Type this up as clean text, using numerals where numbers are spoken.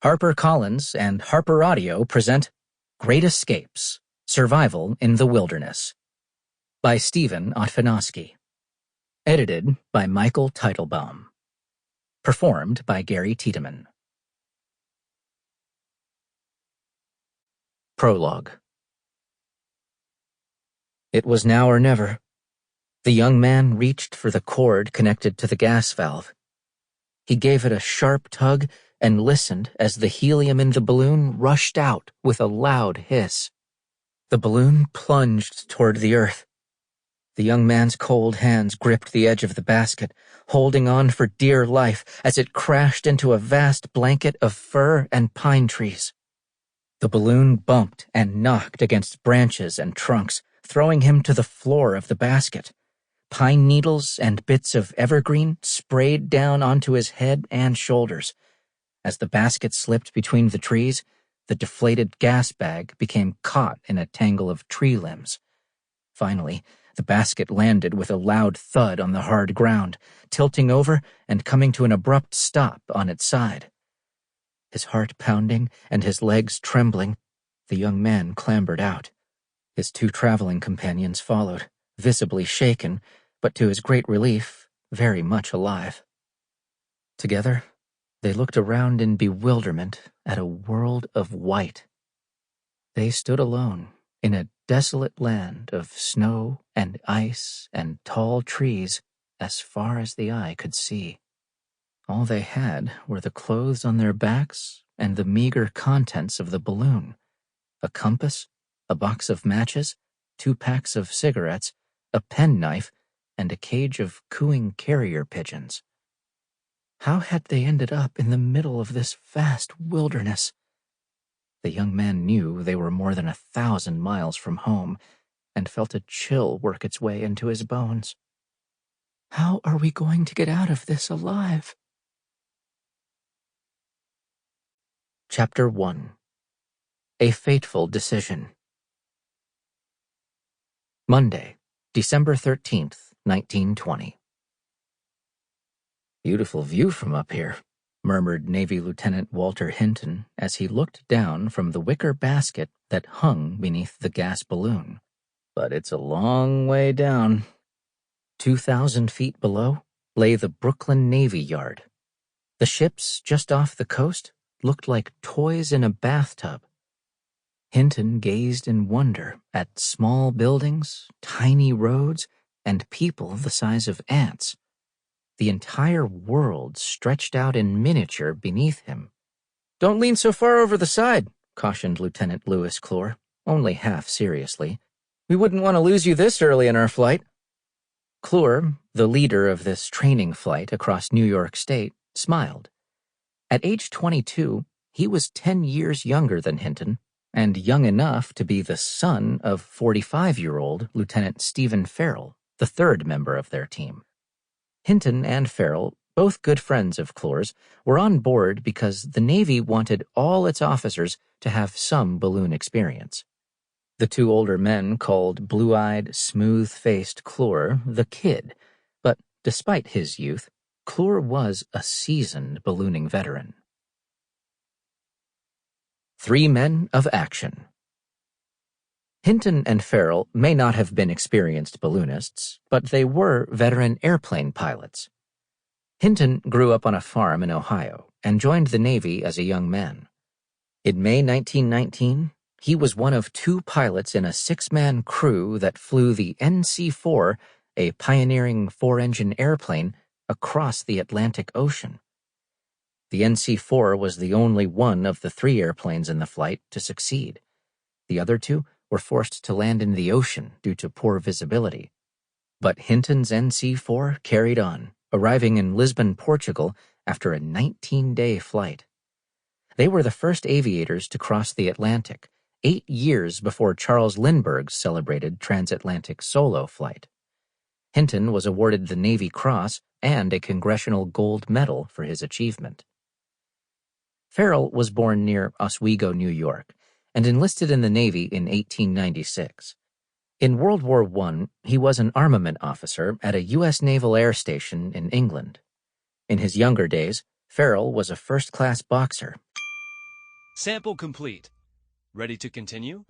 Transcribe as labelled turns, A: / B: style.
A: HarperCollins and Harper Audio present Great Escapes: Survival in the Wilderness by Stephen Otfinoski. Edited by Michael Teitelbaum. Performed by Gary Tiedemann. Prologue. It was now or never. The young man reached for the cord connected to the gas valve. He gave it a sharp tug and listened as the helium in the balloon rushed out with a loud hiss. The balloon plunged toward the earth. The young man's cold hands gripped the edge of the basket, holding on for dear life as it crashed into a vast blanket of fir and pine trees. The balloon bumped and knocked against branches and trunks, throwing him to the floor of the basket. Pine needles and bits of evergreen sprayed down onto his head and shoulders. As the basket slipped between the trees, the deflated gas bag became caught in a tangle of tree limbs. Finally, the basket landed with a loud thud on the hard ground, tilting over and coming to an abrupt stop on its side. His heart pounding and his legs trembling, the young man clambered out. His two traveling companions followed, visibly shaken, but to his great relief, very much alive. Together, they looked around in bewilderment at a world of white. They stood alone in a desolate land of snow and ice and tall trees as far as the eye could see. All they had were the clothes on their backs and the meager contents of the balloon: a compass, a box of matches, 2 packs of cigarettes, a penknife, and a cage of cooing carrier pigeons. How had they ended up in the middle of this vast wilderness? The young man knew they were more than 1,000 miles from home, and felt a chill work its way into his bones. How are we going to get out of this alive? Chapter 1. A Fateful Decision. Monday, December 13th, 1920. "Beautiful view from up here," murmured Navy Lieutenant Walter Hinton as he looked down from the wicker basket that hung beneath the gas balloon. "But it's a long way down." 2,000 feet below lay the Brooklyn Navy Yard. The ships just off the coast looked like toys in a bathtub. Hinton gazed in wonder at small buildings, tiny roads, and people the size of ants. The entire world stretched out in miniature beneath him. "Don't lean so far over the side," cautioned Lieutenant Louis Kloor, only half seriously. "We wouldn't want to lose you this early in our flight." Kloor, the leader of this training flight across New York State, smiled. At age 22, he was 10 years younger than Hinton, and young enough to be the son of 45-year-old Lieutenant Stephen Farrell, the third member of their team. Hinton and Farrell, both good friends of Kloor's, were on board because the Navy wanted all its officers to have some balloon experience. The two older men called blue-eyed, smooth-faced Kloor the Kid, but despite his youth, Kloor was a seasoned ballooning veteran. 3 men of action. Hinton and Farrell may not have been experienced balloonists, but they were veteran airplane pilots. Hinton grew up on a farm in Ohio and joined the Navy as a young man. In May 1919, he was one of 2 pilots in a 6-man crew that flew the NC-4, a pioneering 4-engine airplane, across the Atlantic Ocean. The NC-4 was the only one of the 3 airplanes in the flight to succeed. The other 2 were forced to land in the ocean due to poor visibility. But Hinton's NC-4 carried on, arriving in Lisbon, Portugal, after a 19-day flight. They were the first aviators to cross the Atlantic, 8 years before Charles Lindbergh's celebrated transatlantic solo flight. Hinton was awarded the Navy Cross and a Congressional Gold Medal for his achievement. Farrell was born near Oswego, New York, and enlisted in the Navy in 1896. In World War I, he was an armament officer at a U.S. Naval Air Station in England. In his younger days, Farrell was a first-class boxer.
B: Sample complete. Ready to continue?